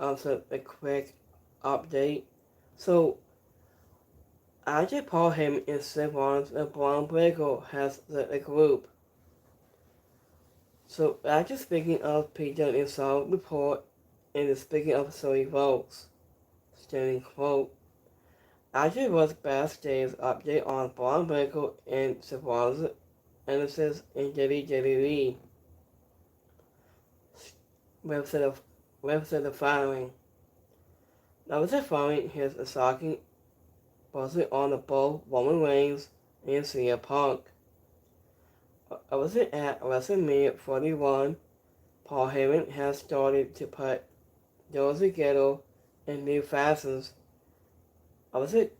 also a quick update. So, after Paul Heyman and Seth Rollins and Bron has a group. So, after speaking of Peter and Saul report and speaking of Zoe votes, standing quote, after was backstage update on Bron and Seth Rollins analysis in WWE website the following. Now, was the following his shocking posted on the both Roman Reigns and CM Punk. I was at WrestleMania 41. Paul Heyman has started to put those together in new facets. I was it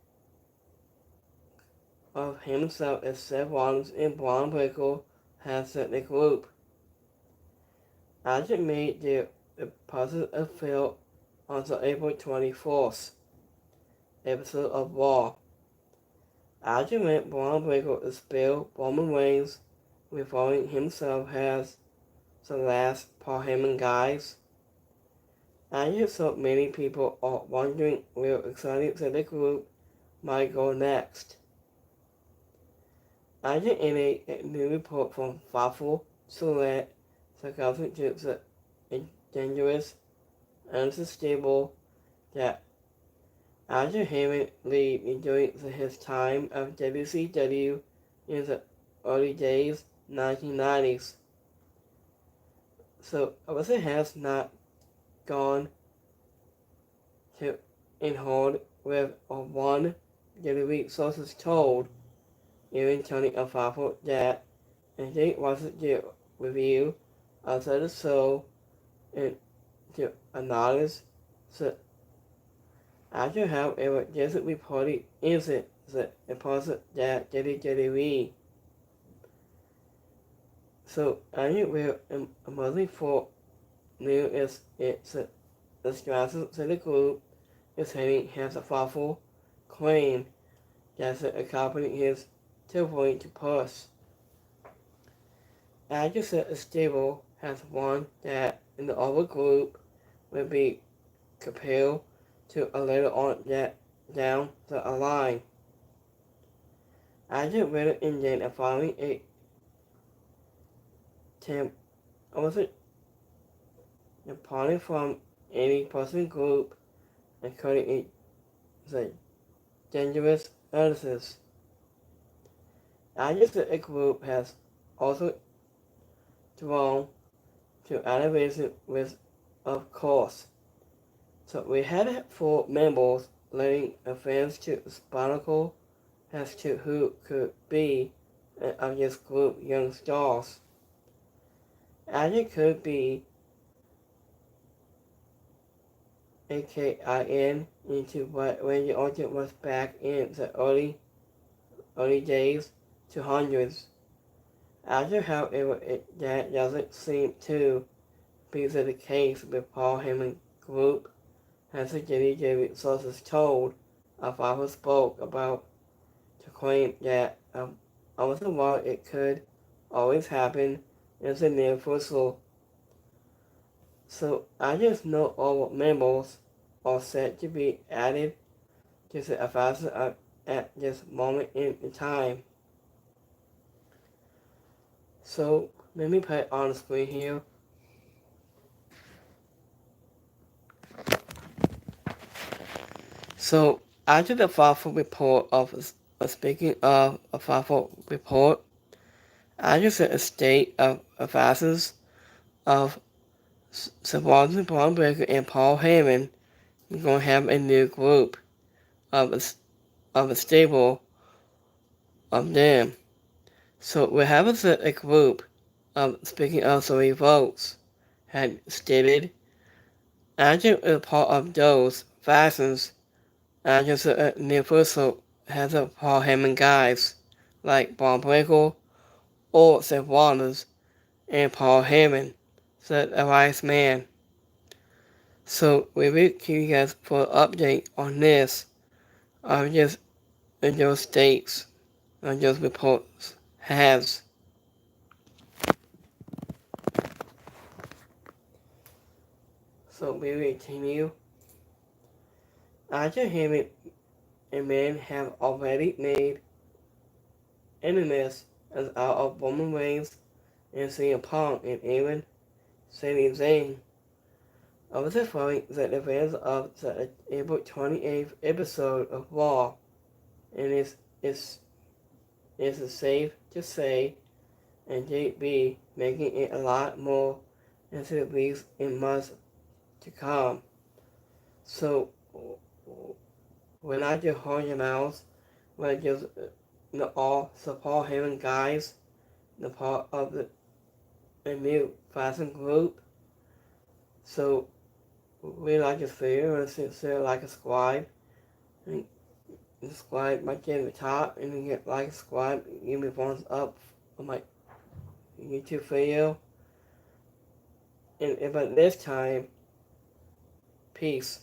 of himself as Seth Rollins and Bron Breakker has set the group. As it made the positive feel on the April 24th episode of Raw. Argument Bron Breakker spilled Roman Reigns, referring himself as the last Paul Heyman guys. I so many people are wondering where excited the group might go next. I in a new report from Fafo Select, the government gives a dangerous and unstable that after Heyman leave during his time of WCW in the early days 1990s. So Alyssa has not gone to in hold with a one WWE sources told even Tony Afafo that and they wasn't the review of the show and the analysis. So after however this reported isn't the deposit that WWE. So I will mostly for new is it's the strategy to the group is heading has a thoughtful claim that the accompanying his tilting to push. After the stable has one that in the other group will be compelled to a later on that down the line. After written in then following a also departing from any person group including the dangerous illnesses. After the group has also drawn to elevation with of course. So we had 4 members letting the fans to spectacle as to who could be of this group young stars. As it could be AKIN into what Randy Orton was back in the early days to hundreds. After however that doesn't seem to be the case with Paul Heyman group as the WWE sources told Alfalfa spoke about to claim that also while it could always happen in the near future. So I just know all members are set to be added to the advisor at this moment in time. So let me put it on the screen here. So after the thoughtful report of speaking of a thoughtful report, I just said a state of advisors of Sebastian Bron and Paul Heyman. We're going to have a new group of a stable of them. So we have a group of speaking of 3 votes had stated Agent is part of those factions. Agent Universal has a Paul Heyman guys like Bron or Seth Rollins and Paul Heyman, said a wise man. So we will keep you guys for an update on this of just those states of those reports has. So we continue. After him and men have already made enemies as out of Roman Reigns and CM Punk and even Sami Zayn. I was referring that the fans of the April 28th episode of Raw, and it's safe to say, and JB making it a lot more into the weeks and months to come. So we're not just holding your mouths, we're just all support Heyman guys, the part of the new fashion group. So we like a fair and sit like a squad. And the squad might get at the top and you get like a squad, you move on up on my YouTube video. And but this time, peace.